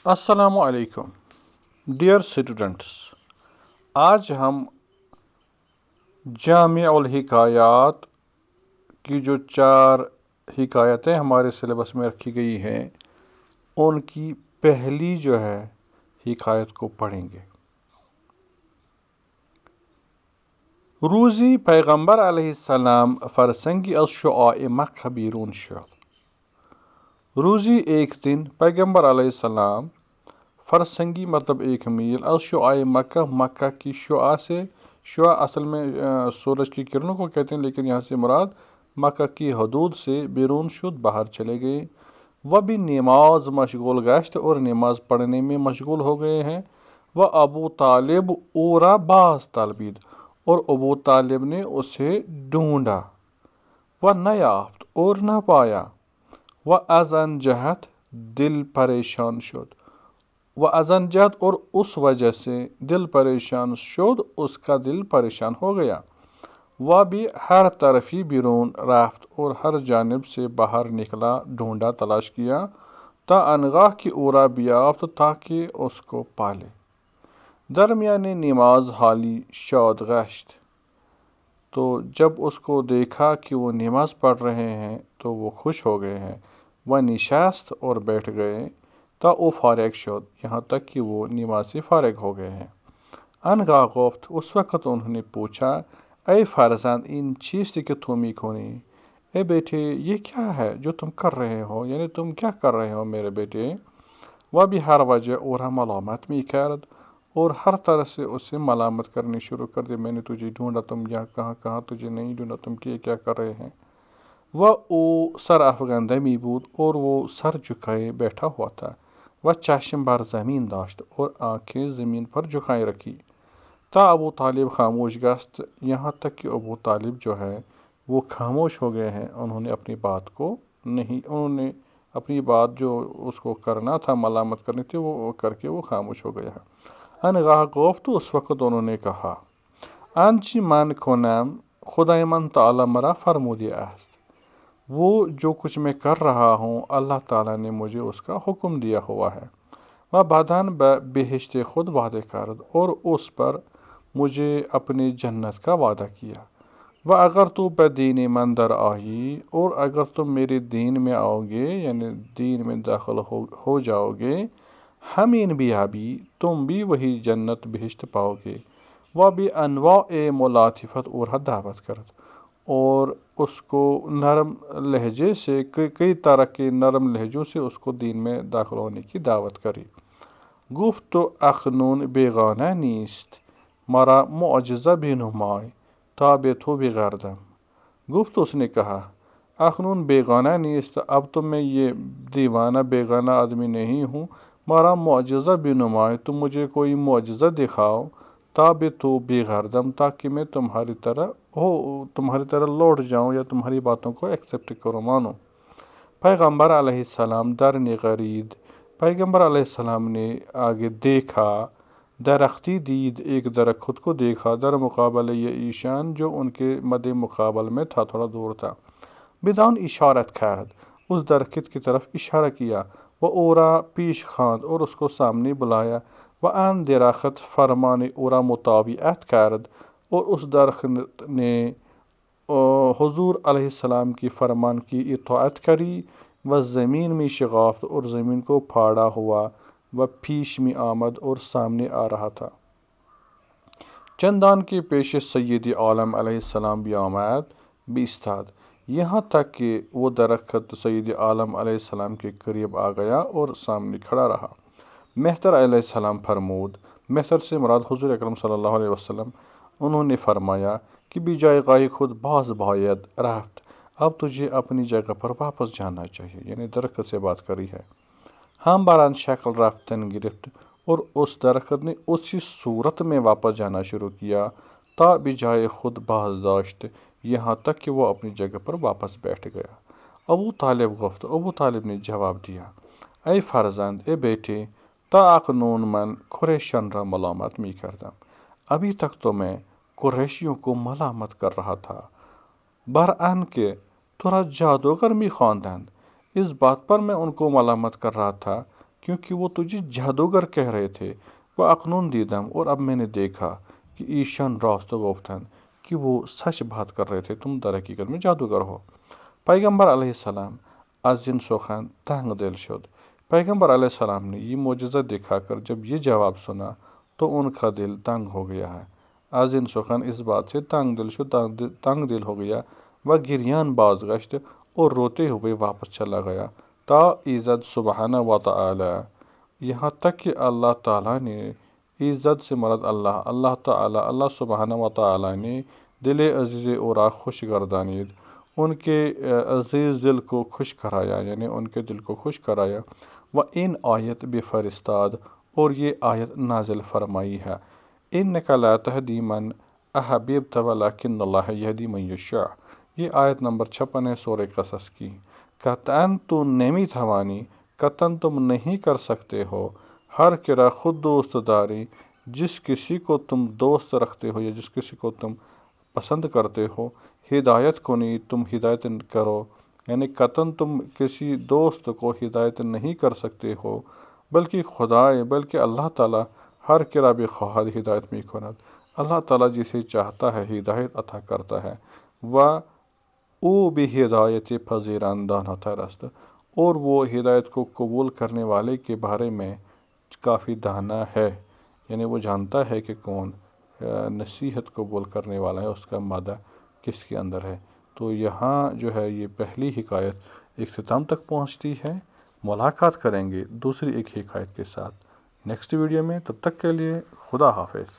السلام علیکم dear students, آج ہم جامع الحکایات کی جو 4 حکایتیں ہمارے سلیبس میں رکھی گئی ہیں ان کی پہلی جو ہے حکایت کو پڑھیں گے۔ روزی پیغمبر علیہ السلام فرسنگی از شعاع مکہ بیرون شد۔ روزی ایک دن پیغمبر علیہ السلام فرسنگی مطلب 1 میل از شعاع مکہ کی شعاع سے، شعاع اصل میں سورج کی کرنوں کو کہتے ہیں، لیکن یہاں سے مراد مکہ کی حدود سے بیرون شد، باہر چلے گئے۔ وہ بھی نماز مشغول گشت اور نماز پڑھنے میں مشغول ہو گئے ہیں۔ وہ ابو طالب اورا باز طلبید، اور ابو طالب نے اسے ڈھونڈا۔ وہ نہ یافت اور نہ پایا۔ وہ از ان جہت دل پریشان شد۔ وہ از ان جہت اور اس وجہ سے دل پریشان شد، اس کا دل پریشان ہو گیا۔ وہ بھی ہر طرفی بیرون رفت اور ہر جانب سے باہر نکلا، ڈھونڈا، تلاش کیا، تا انگاہ کی اورا بیافت، تاکہ اس کو پالے۔ درمیان نماز حالی شاد گشت، تو جب اس کو دیکھا کہ وہ نماز پڑھ رہے ہیں تو وہ خوش ہو گئے ہیں۔ وہ نشست اور بیٹھ گئے، تا او فارغ شد، یہاں تک کہ وہ نماز سے فارغ ہو گئے ہیں۔ انگاہ گفت، اس وقت انہوں نے پوچھا، اے فرزند این چیست کہ تم کنی؟ اے بیٹے یہ کیا ہے جو تم کر رہے ہو، یعنی تم کیا کر رہے ہو میرے بیٹے؟ وہ بھی ہر وجہ اور ملامت می کرد، اور ہر طرح سے اسے ملامت کرنی شروع کر دی۔ میں نے تجھے ڈھونڈا، تم یہاں کہاں تجھے نہیں ڈھونڈا، تم کیا کر رہے ہیں؟ وہ او سر افگندہ می بود، اور وہ سر جھکائے بیٹھا ہوا تھا۔ وہ چشم بر زمین داشت، اور آنکھیں زمین پر جھکائے رکھی۔ تا ابو طالب خاموش گشت، یہاں تک کہ ابو طالب جو ہے وہ خاموش ہو گئے ہیں، انہوں نے اپنی بات جو اس کو کرنا تھا، ملامت کرنی تھی، وہ کر کے وہ خاموش ہو گیا ہے۔ انگاہ گفت، تو اس وقت انہوں نے کہا، انچی من کنم خدای من تعالی مرا فرمودی است۔ وہ جو کچھ میں کر رہا ہوں اللہ تعالیٰ نے مجھے اس کا حکم دیا ہوا ہے۔ وہ بدن بہشت خود وعدہ کرد، اور اس پر مجھے اپنی جنت کا وعدہ کیا۔ وہ اگر تو بدین من در آئی، اور اگر تم میرے دین میں آؤ گے، یعنی دین میں داخل ہو جاؤ گے، ہمین بھی ابھی تم بھی وہی جنت بہشت پاؤ گے۔ وہ بھی انواع ملاطفت اور دعوت کرد، اور اس کو نرم لہجے سے، کئی طرح کے نرم لہجوں سے اس کو دین میں داخل ہونے کی دعوت کری۔ گفت تو اخنون بیگانہ نیست، مرا معجزہ بھی نمائے، تابع تو بگردم۔ گفت اس نے کہا، اخنون بیگانہ نیست، اب تو میں یہ دیوانہ بیگانہ آدمی نہیں ہوں، مارا معجزہ بھی نمائے، تم مجھے کوئی معجزہ دکھاؤ، تابع تو بگردم، تاکہ میں تمہاری طرح لوٹ جاؤں یا تمہاری باتوں کو ایکسیپٹ کروں، مانوں۔ پیغمبر علیہ السلام در نگرید، پیغمبر علیہ السلام نے آگے دیکھا، درختی دید، ایک درخت خود کو دیکھا، در مقابل یہ ایشان جو ان کے مد مقابل میں تھا، تھوڑا دور تھا۔ بدان اشارت کرد، اس درخت کی طرف اشارہ کیا۔ وہ اورا پیش خواند، اور اس کو سامنے بلایا۔ وہ ان درخت فرمان اورا مطاوعت کرد، اور اس درخت نے حضور علیہ السلام کی فرمان کی اطاعت کری۔ وہ زمین میں شگافت، اور زمین کو پھاڑا ہوا، وہ پیش میں آمد، اور سامنے آ رہا تھا۔ چندان کے پیش سید عالم علیہ السلام بھی آمد، بھی استاد، یہاں تک کہ وہ درخت سید عالم علیہ السلام کے قریب آ گیا اور سامنے کھڑا رہا۔ مہتر علیہ السلام فرمود، مہتر سے مراد حضور اکرم صلی اللہ علیہ وسلم، انہوں نے فرمایا کہ بجائے گاہ خود باز باید رفت، اب تجھے اپنی جگہ پر واپس جانا چاہیے، یعنی درخت سے بات کری ہے۔ ہم بران شکل رفتن گرفت، اور اس درخت نے اسی صورت میں واپس جانا شروع کیا، تا بجائے خود باز داشت، یہاں تک کہ وہ اپنی جگہ پر واپس بیٹھ گیا۔ ابو طالب گفت، ابو طالب نے جواب دیا، اے فرزند، اے بیٹے، تا اکنون من قریشان را ملامت می کردم، ابھی تک تو میں قریشیوں کو ملامت کر رہا تھا، بران کہ تو را جادوگر می خواندند، اس بات پر میں ان کو ملامت کر رہا تھا کیونکہ وہ تجھے جادوگر کہہ رہے تھے. وہ اکنون دیدم اور اب میں نے دیکھا کہ ایشان راست گفتن کہ وہ سچ بات کر رہے تھے، تم در حقیقت میں جادوگر ہو. پیغمبر علیہ السلام ازن سوخان تنگ دل شد. پیغمبر علیہ السلام نے یہ معجزہ دکھا کر جب یہ جواب سنا تو ان کا دل تنگ ہو گیا ہے. ازن سوخان اس بات سے تنگ دل ہو گیا. وہ گریان باز گشت اور روتے ہوئے واپس چلا گیا تا عزت سبحانہ و تعالی، یہاں تک کہ اللہ تعالیٰ نے، عزت سے مراد اللہ تعالیٰ، اللہ سبحانہ و تعالیٰ نے دل عزیز اورا خوش گردانید، ان کے عزیز دل کو خوش کرایا، یعنی ان کے دل کو خوش کرایا. و ان آیت بے فرستاد اور یہ آیت نازل فرمائی ہے. انک لا تہدی من احببت ولکن اللہ یہدی من یشاء. یہ آیت نمبر 56 ہے سورہ قصص کی. قطعاً تو نمی توانی، قطعاً تم نہیں کر سکتے ہو، ہر کرا خود دوست داری، جس کسی کو تم دوست رکھتے ہو یا جس کسی کو تم پسند کرتے ہو، ہدایت کو نہیں تم ہدایت کرو، یعنی قطعاً تم کسی دوست کو ہدایت نہیں کر سکتے ہو، بلکہ اللہ تعالیٰ ہر کرا بخواہد ہدایت میں کند. اللہ تعالیٰ جسے چاہتا ہے ہدایت عطا کرتا ہے. و او بھی ہدایت پذیران دانا ترست، اور وہ ہدایت کو قبول کرنے والے کے بارے میں کافی دانا ہے، یعنی وہ جانتا ہے کہ کون نصیحت قبول کرنے والا ہے، اس کا مادہ کس کے اندر ہے. تو یہاں جو ہے یہ پہلی حکایت اختتام تک پہنچتی ہے. ملاقات کریں گے دوسری ایک حکایت کے ساتھ نیکسٹ ویڈیو میں. تب تک کے لیے خدا حافظ.